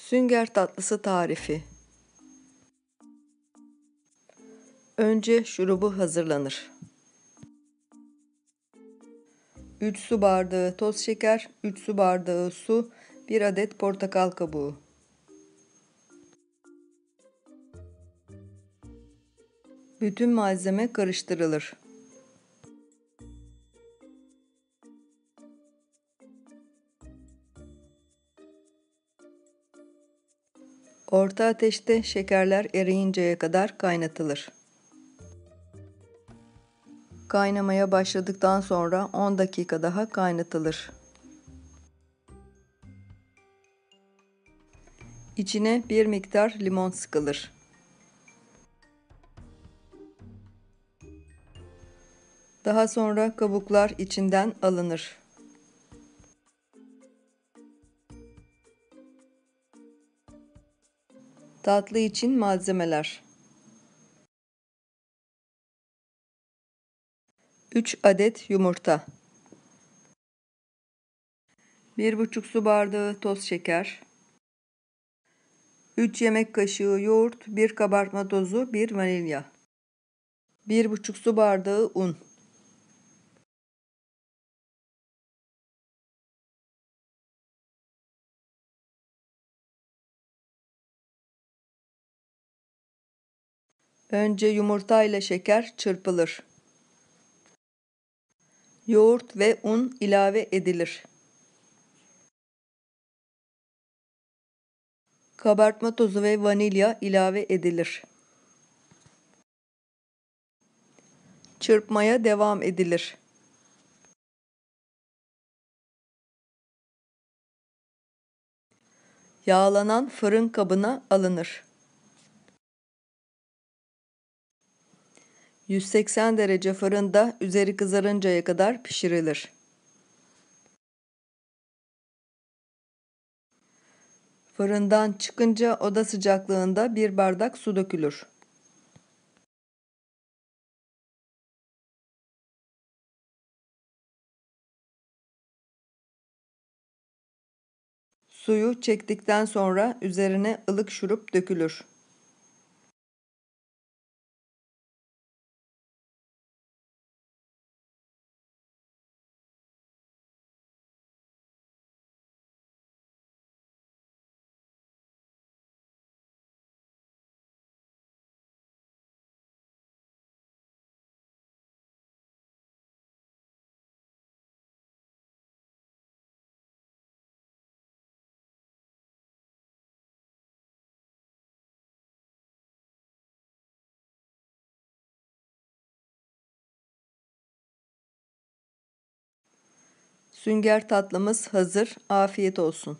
Sünger tatlısı tarifi. Önce şurubu hazırlanır. 3 su bardağı toz şeker, 3 su bardağı su, 1 adet portakal kabuğu. Bütün malzeme karıştırılır. Orta ateşte şekerler eriyinceye kadar kaynatılır. Kaynamaya başladıktan sonra 10 dakika daha kaynatılır. İçine bir miktar limon sıkılır. Daha sonra kabuklar içinden alınır. Tatlı için malzemeler: 3 adet yumurta, 1,5 su bardağı toz şeker, 3 yemek kaşığı yoğurt, 1 kabartma tozu, 1 vanilya, 1,5 su bardağı un. Önce yumurta ile şeker çırpılır. Yoğurt ve un ilave edilir. Kabartma tozu ve vanilya ilave edilir. Çırpmaya devam edilir. Yağlanan fırın kabına alınır. 180 derece fırında üzeri kızarıncaya kadar pişirilir. Fırından çıkınca oda sıcaklığında 1 bardak su dökülür. Suyu çektikten sonra üzerine ılık şurup dökülür. Sünger tatlımız hazır. Afiyet olsun.